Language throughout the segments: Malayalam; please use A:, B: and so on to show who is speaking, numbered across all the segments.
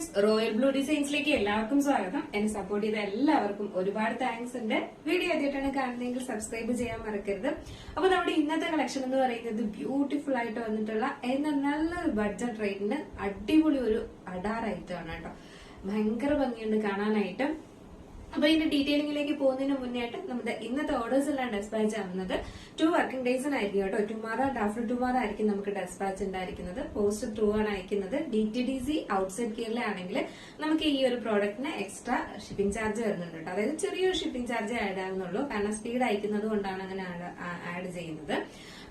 A: ഫ്രണ്ട്സ്, റോയൽ ബ്ലൂ ഡിസൈൻസിലേക്ക് എല്ലാവർക്കും സ്വാഗതം. എന്നെ സപ്പോർട്ട് ചെയ്ത എല്ലാവർക്കും ഒരുപാട് താങ്ക്സ് ഉണ്ട്. വീഡിയോ ആദ്യമായിട്ടാണ് കാണുന്നതെങ്കിൽ സബ്സ്ക്രൈബ് ചെയ്യാൻ മറക്കരുത്. അപ്പൊ നമ്മുടെ ഇന്നത്തെ കളക്ഷൻ എന്ന് പറയുന്നത് ബ്യൂട്ടിഫുൾ ആയിട്ട് വന്നിട്ടുള്ള എന്നാൽ നല്ലൊരു ബഡ്ജറ്റ് റേറ്റിന് അടിപൊളി ഒരു അഡാർ ഐറ്റം ആണ് കേട്ടോ. ഭയങ്കര ഭംഗിയുണ്ട് കാണാനായിട്ട്. അപ്പൊ ഇതിന്റെ ഡീറ്റെയിലിംഗിലേക്ക് പോകുന്നതിന് മുന്നേ ആയിട്ട് നമ്മുടെ ഇന്നത്തെ ഓർഡേഴ്സ് എല്ലാം ഡെസ്പാച്ച് ആവുന്നത് 2 വർക്കിംഗ് ഡേയ്സിനായിരിക്കും കേട്ടോ. ടുമാറോ ആൻഡ് ആഫ്റ്റർ ടുമാറോ ആയിരിക്കും നമുക്ക് ഡെസ്പാച്ച് ഉണ്ടായിരിക്കുന്നത്. പോസ്റ്റ് ത്രൂ ആണ് അയക്കുന്നത്. DTDC ഔട്ട്സൈഡ് കേരളയാണെങ്കിൽ നമുക്ക് ഈ ഒരു പ്രോഡക്റ്റിന് എക്സ്ട്രാ ഷിപ്പിംഗ് ചാർജ് വരുന്നുണ്ട് കേട്ടോ. അതായത് ചെറിയൊരു ഷിപ്പിംഗ് ചാർജ് ആഡ് ആവുന്നുള്ളൂ. കാരണം സ്പീഡ് അയക്കുന്നത് കൊണ്ടാണ് അങ്ങനെ ആഡ് ചെയ്യുന്നത്.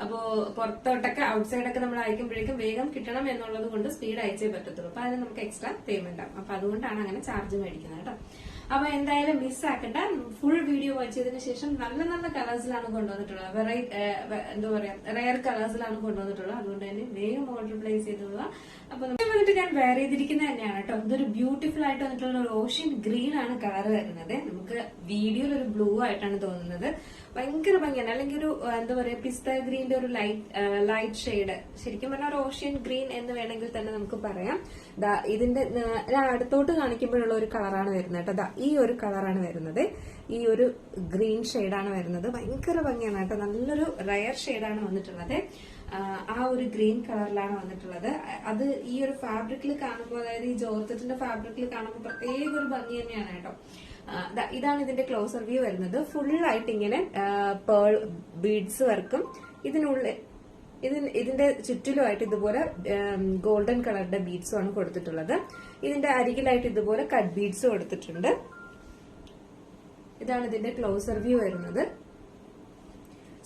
A: അപ്പോ പുറത്തോട്ടൊക്കെ ഔട്ട്സൈഡ് ഒക്കെ നമ്മൾ അയക്കുമ്പോഴേക്കും വേഗം കിട്ടണം എന്നുള്ളത് കൊണ്ട് സ്പീഡ് അയച്ചേ പറ്റത്തുള്ളൂ. അപ്പൊ അതിന് നമുക്ക് എക്സ്ട്രാ പേയ്മെന്റ് ആവും. അപ്പൊ അതുകൊണ്ടാണ് അങ്ങനെ ചാർജ് മേടിക്കുന്നത് കേട്ടോ. അപ്പൊ എന്തായാലും മിസ്സാക്കണ്ട. ഫുൾ വീഡിയോ വാച്ച് ചെയ്തതിനു ശേഷം നല്ല നല്ല കളേഴ്സിലാണ് കൊണ്ടുവന്നിട്ടുള്ളത്. എന്താ പറയാ, റയർ കളേഴ്സിലാണ് കൊണ്ടുവന്നിട്ടുള്ളത്. അതുകൊണ്ട് തന്നെ വേഗം ഓർഡർ പ്ലേസ് ചെയ്തോളുക. അപ്പൊ വന്നിട്ട് ഞാൻ വെയർ ചെയ്തിരിക്കുന്നത് തന്നെയാണ് കേട്ടോ. ഇതൊരു ബ്യൂട്ടിഫുൾ ആയിട്ട് വന്നിട്ടുള്ള ഒരു ഓഷ്യൻ ഗ്രീൻ ആണ് കളർ വരുന്നത്. നമുക്ക് വീഡിയോയിൽ ഒരു ബ്ലൂ ആയിട്ടാണ് തോന്നുന്നത്. ഭയങ്കര ഭംഗിയാണ്. അല്ലെങ്കിൽ ഒരു എന്താ പറയാ, പിസ്ത ഗ്രീന്റെ ഒരു ലൈറ്റ് ഷെയ്ഡ്. ശരിക്കും പറഞ്ഞാൽ ഒരു ഓഷ്യൻ ഗ്രീൻ എന്ന് വേണമെങ്കിൽ തന്നെ നമുക്ക് പറയാം. ഇതിന്റെ ഞാൻ അടുത്തോട്ട് കാണിക്കുമ്പോഴുള്ള ഒരു കളറാണ് വരുന്നത് കേട്ടോ. ഈ ഒരു കളറാണ് വരുന്നത്. ഈ ഒരു ഗ്രീൻ ഷെയ്ഡാണ് വരുന്നത്. ഭയങ്കര ഭംഗിയാണ് കേട്ടോ. നല്ലൊരു റയർ ഷെയ്ഡാണ് വന്നിട്ടുള്ളത്. ആ ഒരു ഗ്രീൻ കളറിലാണ് വന്നിട്ടുള്ളത്. അത് ഈ ഒരു ഫാബ്രിക്കിൽ കാണുമ്പോൾ, അതായത് ഈ ജോർജറ്റിന്റെ ഫാബ്രിക്കിൽ കാണുമ്പോൾ പ്രത്യേക ഒരു ഭംഗി തന്നെയാണ് കേട്ടോ. ഇതാണ് ഇതിന്റെ ക്ലോസർ വ്യൂ വരുന്നത്. ഫുൾ ആയിട്ട് ഇങ്ങനെ പേൾ ബീഡ്സ് വർക്കും ഇതിന്റെ ചുറ്റിലുമായിട്ട് ഇതുപോലെ ഗോൾഡൻ കളറിന്റെ ബീഡ്സും ആണ് കൊടുത്തിട്ടുള്ളത്. ഇതിന്റെ അരികിലായിട്ട് ഇതുപോലെ കട്ട് ബീഡ്സ് കൊടുത്തിട്ടുണ്ട്. ഇതാണ് ഇതിന്റെ ക്ലോസർ വ്യൂ വരുന്നത്.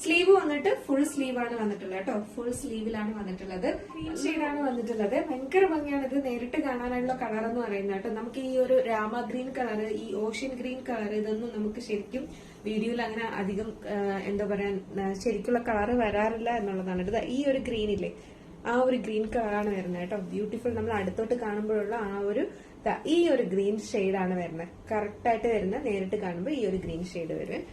A: സ്ലീവ് വന്നിട്ട് ഫുൾ സ്ലീവ് ആണ് വന്നിട്ടുള്ളത് കേട്ടോ. ഫുൾ സ്ലീവിലാണ് വന്നിട്ടുള്ളത്. ഗ്രീൻ ഷെയ്ഡാണ് വന്നിട്ടുള്ളത്. ഭയങ്കര ഭംഗിയാണ്. ഇത് നേരിട്ട് കാണാനുള്ള കളർ എന്ന് പറയുന്നത് കേട്ടോ. നമുക്ക് ഈ ഒരു രാമ ഗ്രീൻ കളർ, ഈ ഓഷ്യൻ ഗ്രീൻ കളർ, ഇതൊന്നും നമുക്ക് ശരിക്കും വീഡിയോയിൽ അങ്ങനെ അധികം എന്താ പറയാ ശരിക്കുള്ള കളർ വരാറില്ല എന്നുള്ളതാണ്. ഇത് ഈ ഒരു ഗ്രീനില്ലേ, ആ ഒരു ഗ്രീൻ കളറാണ് വരുന്നത് കേട്ടോ. ബ്യൂട്ടിഫുൾ. നമ്മൾ അടുത്തോട്ട് കാണുമ്പോഴുള്ള ആ ഒരു ഈ ഒരു ഗ്രീൻ ഷെയ്ഡാണ് വരുന്നത്. കറക്റ്റ് ആയിട്ട് വരുന്നത്. നേരിട്ട് കാണുമ്പോൾ ഈ ഒരു ഗ്രീൻ ഷെയ്ഡ് വരും.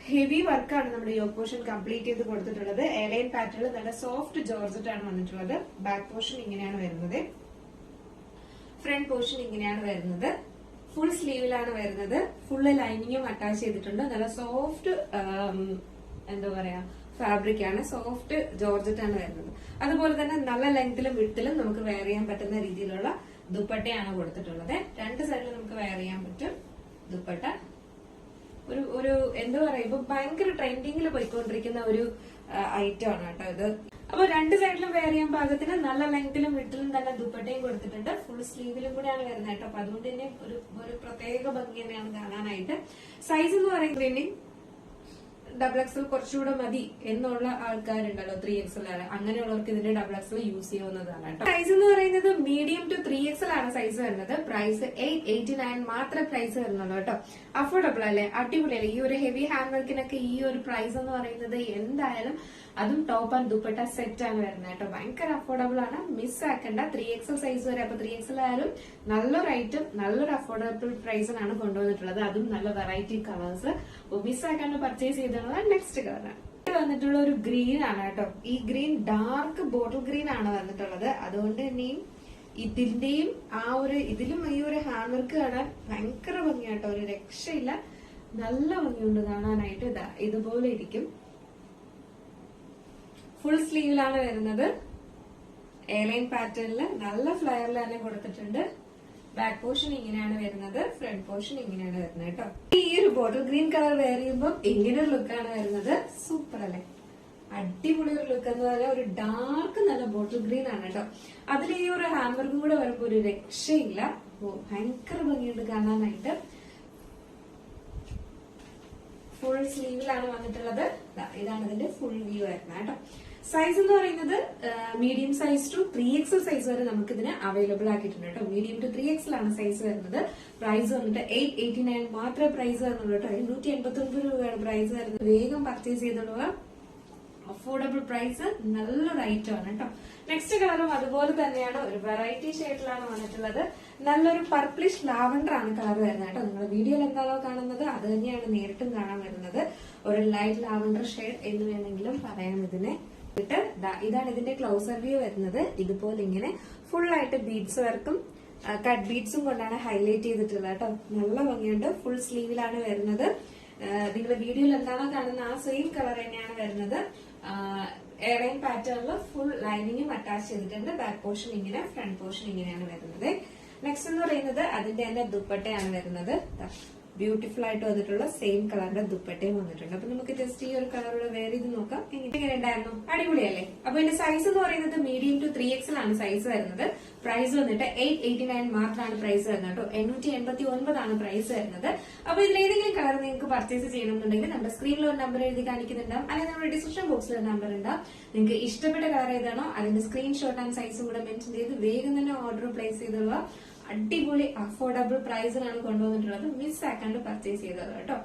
A: ഹെവി വർക്കാണ് നമ്മുടെ യോക്ക് പോർഷൻ കംപ്ലീറ്റ് ചെയ്ത് കൊടുത്തിട്ടുള്ളത്. എലൈൻ പാറ്റേണിൽ നല്ല സോഫ്റ്റ് ജോർജറ്റ് ആണ് വന്നിട്ടുള്ളത്. ബാക്ക് പോർഷൻ ഇങ്ങനെയാണ് വരുന്നത്. ഫ്രണ്ട് പോർഷൻ ഇങ്ങനെയാണ് വരുന്നത്. ഫുൾ സ്ലീവിലാണ് വരുന്നത്. ഫുള്ള് ലൈനിങ്ങും അറ്റാച്ച് ചെയ്തിട്ടുണ്ട്. നല്ല സോഫ്റ്റ് എന്താ പറയാ ഫാബ്രിക് ആണ്. സോഫ്റ്റ് ജോർജറ്റ് ആണ് വരുന്നത്. അതുപോലെ തന്നെ നല്ല ലെങ്തിലും വിഡ്ത്തിലും നമുക്ക് വെയർ ചെയ്യാൻ പറ്റുന്ന രീതിയിലുള്ള ദുപ്പട്ടയാണ് കൊടുത്തിട്ടുള്ളത്. 2 സൈഡിലും നമുക്ക് വെയർ ചെയ്യാൻ പറ്റും ദുപ്പട്ട. ഒരു എന്താ പറയാ, ഇപ്പൊ ഭയങ്കര ട്രെൻഡിങ്ങിൽ പോയിക്കൊണ്ടിരിക്കുന്ന ഒരു ഐറ്റം ആണ് കേട്ടോ ഇത്. അപ്പൊ 2 സൈഡിലും വെയർ ചെയ്യാൻ പാകത്തിന് നല്ല ലെങ്തിലും വിട്ടിലും തന്നെ ദുപ്പട്ടയും കൊടുത്തിട്ടുണ്ട്. ഫുൾ സ്ലീവിലും കൂടെയാണ് വരുന്നത് കേട്ടോ. അപ്പൊ അതുകൊണ്ട് തന്നെ ഒരു പ്രത്യേക ഭംഗി തന്നെയാണ് കാണാനായിട്ട്. സൈസ് എന്ന് പറയുന്നത് XXL കുറച്ചുകൂടെ മതി എന്നുള്ള ആൾക്കാരുണ്ടല്ലോ, 3XL അങ്ങനെയുള്ളവർക്ക് ഇതിന്റെ XXL യൂസ് ചെയ്യാവുന്നതാണ് കേട്ടോ. സൈസ് എന്ന് പറയുന്നത് മീഡിയം ടു 3XL ആണ് സൈസ് വരുന്നത്. പ്രൈസ് 889 മാത്രമേ പ്രൈസ് വരുന്നുള്ളൂ കേട്ടോ. അഫോർഡബിൾ അല്ലേ, അടിപൊളിയല്ലേ. ഈ ഒരു ഹെവി ഹാൻഡ് വർക്കിനൊക്കെ ഈ ഒരു പ്രൈസ് എന്ന് പറയുന്നത് എന്തായാലും, അതും ടോപ്പ് ആൻഡ് ദുപ്പട്ട സെറ്റ് ആണ് വരുന്നത് കേട്ടോ. ഭയങ്കര അഫോർഡബിൾ ആണ്. മിസ് ആക്കണ്ട. 3XL സൈസ് വരെ. അപ്പൊ 3XL ആയാലും നല്ലൊരു ഐറ്റം, നല്ലൊരു അഫോർഡബിൾ പ്രൈസിനാണ് കൊണ്ടുവന്നിട്ടുള്ളത്. അതും നല്ല വെറൈറ്റി കളേഴ്സ്. മിസ് ആക്കാണ്ട് പർച്ചേസ് ചെയ്തിട്ടുള്ളത് നെക്സ്റ്റ് കളറാണ്. വന്നിട്ടുള്ള ഒരു ഗ്രീൻ ആണ് കേട്ടോ. ഈ ഗ്രീൻ ഡാർക്ക് ബോട്ടിൽ ഗ്രീൻ ആണ് വന്നിട്ടുള്ളത്. അതുകൊണ്ട് തന്നെയും ഇതിന്റെയും ഇതിലും ഈ ഒരു ഹാൻഡ് വർക്ക് കാണാൻ ഭയങ്കര ഭംഗിയാട്ടോ. ഒരു രക്ഷയില്ല. നല്ല ഭംഗിയുണ്ട് കാണാനായിട്ട്. ഇതുപോലെ ഇരിക്കും. ഫുൾ സ്ലീവിലാണ് വരുന്നത്. എയർലൈൻ പാറ്റേണില് നല്ല ഫ്ലയറിൽ തന്നെ കൊടുത്തിട്ടുണ്ട്. ബാക്ക് പോർഷൻ ഇങ്ങനെയാണ് വരുന്നത്. ഫ്രണ്ട് പോർഷൻ ഇങ്ങനെയാണ് വരുന്നത് കേട്ടോ. ഈ ഒരു ബോട്ടിൽ ഗ്രീൻ കളർ വെയർ ചെയ്യുമ്പോൾ ഇങ്ങനെ ഒരു ലുക്കാണ് വരുന്നത്. സൂപ്പർ അല്ലേ, അടിപൊളി ഒരു ലുക്ക് എന്ന് പറഞ്ഞാൽ ഒരു ഡാർക്ക് നല്ല ബോട്ടിൽ ഗ്രീൻ ആണ് കേട്ടോ. അതിൽ ഈ ഒരു ഹാൻഡ് വർക്കും കൂടെ വരുമ്പോ ഒരു രക്ഷയില്ല. ഭയങ്കര ഭംഗിയുണ്ട് കാണാനായിട്ട്. ഫുൾ സ്ലീവിലാണ് വന്നിട്ടുള്ളത്. ഇതാണ് ഇതിന്റെ ഫുൾ വ്യൂ വരുന്നത് കേട്ടോ. സൈസ് എന്ന് പറയുന്നത് medium size to 3XL size വരെ നമുക്ക് ഇതിന് അവൈലബിൾ ആക്കിയിട്ടുണ്ട് കേട്ടോ. മീഡിയം ടു 3XL ആണ് സൈസ് വരുന്നത്. പ്രൈസ് വന്നിട്ട് 889 മാത്രമേ പ്രൈസ് വരുന്നുള്ളൂ കേട്ടോ. 889 രൂപയാണ് പ്രൈസ് വരുന്നത്. വേഗം പർച്ചേസ് ചെയ്തോളുക. അഫോർഡബിൾ പ്രൈസ്, നല്ലൊരു ഐറ്റം ആണ് കേട്ടോ. നെക്സ്റ്റ് കളറും അതുപോലെ തന്നെയാണ്. ഒരു വെറൈറ്റി ഷെയ്ഡിലാണ് വന്നിട്ടുള്ളത്. നല്ലൊരു പർപ്പിളിഷ് ലാവണ്ടർ ആണ് കളർ വരുന്നത് കേട്ടോ. നിങ്ങൾ വീഡിയോയിൽ എന്താണോ കാണുന്നത് അത് തന്നെയാണ് നേരിട്ടും കാണാൻ വരുന്നത്. ഒരു ലൈറ്റ് ലാവണ്ടർ ഷെയ്ഡ് എന്ന് വേണമെങ്കിലും പറയാം ഇതിനെ. ഇതാണ് ഇതിന്റെ ക്ലോസർ വ്യൂ വരുന്നത്. ഇതുപോലെ ഇങ്ങനെ ഫുൾ ആയിട്ട് ബീഡ്സ് വർക്കും കട്ട് ബീഡ്സും കൊണ്ടാണ് ഹൈലൈറ്റ് ചെയ്തിട്ടുള്ളത് കേട്ടോ. നല്ല ഭംഗിയുണ്ട്. ഫുൾ സ്ലീവിലാണ് വരുന്നത്. നിങ്ങൾ വീഡിയോയിൽ എന്താണോ കാണുന്ന ആ സെയിം കളർ തന്നെയാണ് വരുന്നത്. എയർലൈൻ പാറ്റേണിൽ ഫുൾ ലൈനിങ്ങും അറ്റാച്ച് ചെയ്തിട്ടുണ്ട്. ബാക്ക് പോർഷൻ ഇങ്ങനെ, ഫ്രണ്ട് പോർഷൻ ഇങ്ങനെയാണ് വരുന്നത്. നെക്സ്റ്റ് എന്ന് പറയുന്നത് അതിന്റെ തന്നെ ദുപ്പട്ടയാണ് വരുന്നത്. ബ്യൂട്ടിഫുൾ ആയിട്ട് വന്നിട്ടുള്ള സെയിം കളറിന്റെ ദുപ്പട്ടയും വന്നിട്ടുണ്ട്. അപ്പൊ നമുക്ക് ജസ്റ്റ് ഈ ഒരു കളറുടെ വേറെ ഇത് നോക്കാം. എങ്ങനെ ഉണ്ടായിരുന്നു? അടിപൊളിയല്ലേ? അപ്പൊ ഇതിന്റെ സൈസ് എന്ന് പറയുന്നത് മീഡിയം ടു 3XL ആണ് സൈസ് വരുന്നത്. പ്രൈസ് വന്നിട്ട് 889 മാത്രമാണ് പ്രൈസ് വരുന്നത് കേട്ടോ. 889 ആണ് പ്രൈസ് വരുന്നത്. അപ്പൊ ഇതിലേതെങ്കിലും കളർ നിങ്ങൾക്ക് പർച്ചേസ് ചെയ്യണമെന്നുണ്ടെങ്കിൽ നമ്മുടെ സ്ക്രീനിൽ ഒരു നമ്പർ എഴുതി കാണിക്കുന്നുണ്ടാവും, അല്ലെങ്കിൽ നമ്മുടെ ഡിസ്ക്രിപ്ഷൻ ബോക്സിൽ ഒരു നമ്പർ ഉണ്ടാവും. നിങ്ങൾക്ക് ഇഷ്ടപ്പെട്ട കളർ ഏതാണോ അതിന്റെ സ്ക്രീൻഷോട്ട് ആൻഡ് സൈസും കൂടെ മെൻഷൻ ചെയ്ത് വേഗം തന്നെ ഓർഡർ പ്ലേസ് ചെയ്തുള്ള അടിപൊളി അഫോർഡബിൾ പ്രൈസിനാണ് കൊണ്ടുവന്നിട്ടുള്ളത്. മിസ് ആക്കാണ്ട് പർച്ചേസ് ചെയ്തത് കേട്ടോ.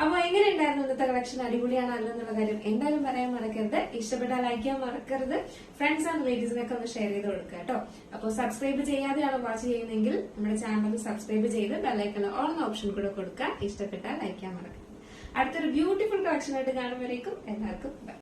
A: അപ്പൊ എങ്ങനെ ഉണ്ടായിരുന്നു ഇന്നത്തെ കളക്ഷൻ? അടിപൊളിയാണോ അല്ലോ എന്നുള്ള കാര്യം എന്തായാലും പറയാൻ മറക്കരുത്. ഇഷ്ടപ്പെട്ടാൽ ലൈക്ക് ചെയ്യാൻ മറക്കരുത്. ഫ്രണ്ട്സ് ആൻഡ് റിലേറ്റീവ്സിനൊക്കെ ഒന്ന് ഷെയർ ചെയ്ത് കൊടുക്കുക കേട്ടോ. അപ്പോൾ സബ്സ്ക്രൈബ് ചെയ്യാതെയാണ് വാച്ച് ചെയ്യുന്നതെങ്കിൽ നമ്മുടെ ചാനൽ സബ്സ്ക്രൈബ് ചെയ്ത് ബെല്ലൈക്കൺ ഓൾ എന്ന ഓപ്ഷൻ കൂടെ കൊടുക്കുക. ഇഷ്ടപ്പെട്ടാൽ ലൈക്ക് ചെയ്യാൻ മറക്കരുത്. അടുത്തൊരു ബ്യൂട്ടിഫുൾ കളക്ഷൻ ആയിട്ട് കാണുമ്പോഴേക്കും എല്ലാവർക്കും ബൈ.